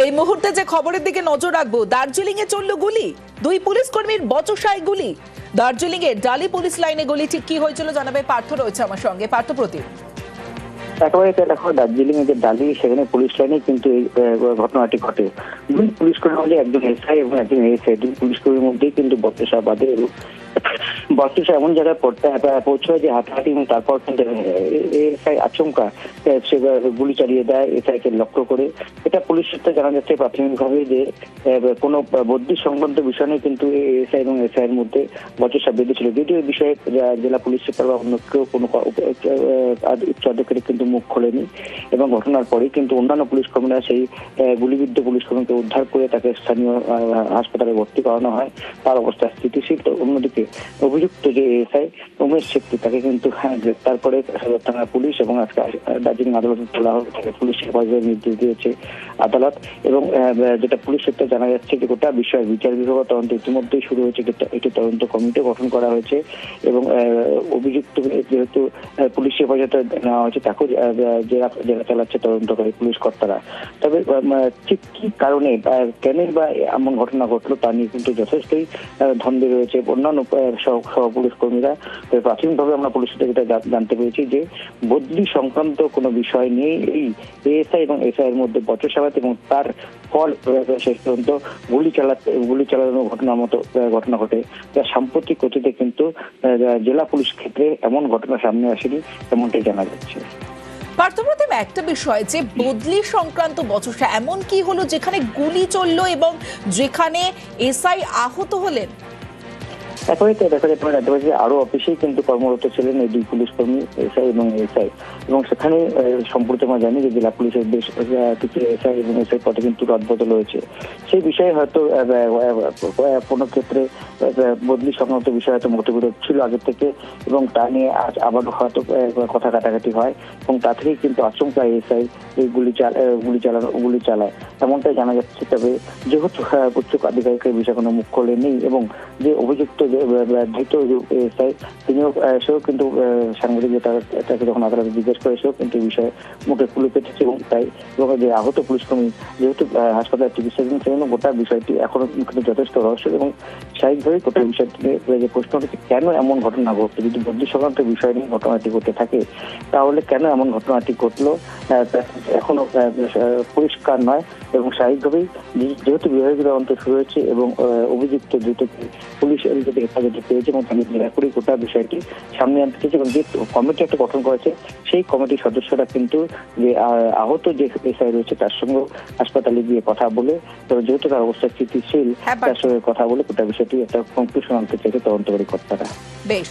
এই মুহূর্তে যে খবরের দিকে নজর রাখবো, দার্জিলিং এ চলল গুলি, দুই পুলিশ কর্মীর বচসায় গুলি। দার্জিলিং এর ডালি পুলিশ লাইনে গুলি, ঠিক কি হয়েছিল জানাবে পার্থ, রয়েছে আমার সঙ্গে। পার্থ, প্রতি একেবারে দেখো, দার্জিলিং এর যে ডালি, সেখানে পুলিশ লাইনে কিন্তু এই ঘটনাটি ঘটে। দুই পুলিশ কর্মী, একজন এসআই এবং একজন এএসআই, দুই পুলিশ কর্মীর মধ্যেই কিন্তু বচসা বাঁধে। বচসা এমন জায়গায় পৌঁছয় যে হাতাহাতি, এবং তারপর কিন্তু এএসআই আচমকা সে গুলি চালিয়ে দেয় এসআই কে লক্ষ্য করে। এটা পুলিশ সূত্রে জানা যাচ্ছে প্রাথমিকভাবে যে কোনো বদলি সংক্রান্ত বিষয় নিয়ে কিন্তু এএসআই এবং এসআই এর মধ্যে বচসা বেঁধেছিল। যদিও এই বিষয়ে জেলা পুলিশ সুপার বা অন্য কেউ কোনো উচ্চ আধিকারিক কিন্তু মুখ খোলেনি, এবং ঘটনার পরেই কিন্তু অন্যান্য পুলিশ কর্মীরা সেই গুলিবিদ্ধ পুলিশ কর্মীকে উদ্ধার করে তাকে স্থানীয় হাসপাতালে ভর্তি করানো হয়। তার অবস্থা স্থিতিশীল। তো অন্যদিকে অভিযুক্ত যে এএসআই উমেশ শেট্টি, তাকে কিন্তু গ্রেপ্তার করে সদর থানা পুলিশ, এবং আজকে দার্জিলিং আদালতে তোলা হবে। তাকে পুলিশ হেফাজতের নির্দেশ দিয়েছে আদালত। এবং যেটা পুলিশ সূত্রে জানা যাচ্ছে যে গোটা বিষয়ের বিচার বিভাগ তদন্ত ইতিমধ্যেই শুরু হয়েছে। একটি তদন্ত কমিটি গঠন করা হয়েছে, এবং অভিযুক্ত যেহেতু পুলিশ হেফাজতে নেওয়া হয়েছে, তাকেও জেরা চালাচ্ছে তদন্তকারী পুলিশ কর্তারা। তবে ঠিক কি কারণে কেনই বা এমন ঘটনা ঘটলো তা নিয়ে কিন্তু যথেষ্টই ধন্দে রয়েছে অন্যান্য সহ পুলিশ কর্মীরা। প্রাথমিকভাবে আমরা পুলিশ থেকে জানতে পেরেছি যে বদলি সংক্রান্ত কোনো বিষয় নিয়ে এই এএসআই এবং এসআই এর মধ্যে বচসাবাদ, এবং তার ফল শেষ পর্যন্ত গুলি চালানোর ঘটনা ঘটে। যা সাম্প্রতিক অতীতে কিন্তু জেলা পুলিশ ক্ষেত্রে এমন ঘটনা সামনে আসেনি, এমনটাই জানা যাচ্ছে। পার্থপ্রতিম, একটা বিষয় যে বদলি সংক্রান্ত বচসা এমন কি হলো যেখানে গুলি চললো এবং যেখানে এসআই আহত হলেন? তারপরে দেখা যেতে পারে যে আরো অফিসেই কিন্তু কর্মরত ছিলেন এই দুই পুলিশ কর্মী, এসআই এবং এসআই, এবং সেখানে সম্প্রতি আমরা জানি যে জেলা পুলিশের বেশ কিছু এসআই এবং এসআই পদে কিন্তু রদবদল হয়েছে। সেই বিষয়ে হয়তো কোনো ক্ষেত্রে বদলি সংক্রান্ত বিষয়ে হয়তো মতবিরোধ ছিল আগে থেকে, এবং তা নিয়ে আজ আবারও হয়তো কথা কাটাকাটি হয়, এবং তা থেকেই কিন্তু আচমকা এসআই এই গুলি চালায়, এমনটাই জানা যাচ্ছে। তবে যেহেতু উচ্চ আধিকারিকের বিষয়ে কোনো মুখ খোলেনি, এবং যে অভিযুক্ত ধৃত এসআই তিনিও সেও কিন্তু সাংবাদিকতাকে যখন আদালতে জিজ্ঞেস করে, সেও কিন্তু এই বিষয়ে মুখে খুলে পেতেছে, এবং তাই এবং যে আহত পুলিশ কর্মী যেহেতু হাসপাতালে চিকিৎসাধীন ছিলেন, গোটা বিষয়টি এখনো কিন্তু যথেষ্ট রহস্য, এবং স্বাভাবিকভাবেই গোটা বিষয়টি যে প্রশ্ন হচ্ছে কেন এমন ঘটনা ঘটলো। যদি বদলি সংক্রান্ত বিষয় নিয়ে ঘটনাটি ঘটে থাকে, তাহলে কেন এমন ঘটনাটি ঘটলো এখনো পরিষ্কার নয়। এবং স্বাভাবিকভাবেই যেহেতু বিভাগীয় তদন্ত শুরু হয়েছে, এবং অভিযুক্ত দ্রুত পুলিশ হেফাজতে পেয়েছে, এবং তাদের জেরা করে গোটা বিষয়টি সামনে আনতে চেয়েছে, এবং যে কমিটি একটা গঠন করেছে, সেই কমিটির সদস্যরা কিন্তু যে আহত যে এসআই রয়েছে তার সঙ্গে হাসপাতালে গিয়ে কথা বলে, তবে যেহেতু তার অবস্থা স্থিতিশীল, তার সঙ্গে কথা বলে গোটা বিষয়টি একটা কনক্লুশন আনতে চেয়েছে তদন্তকারী কর্তারা। বেশ।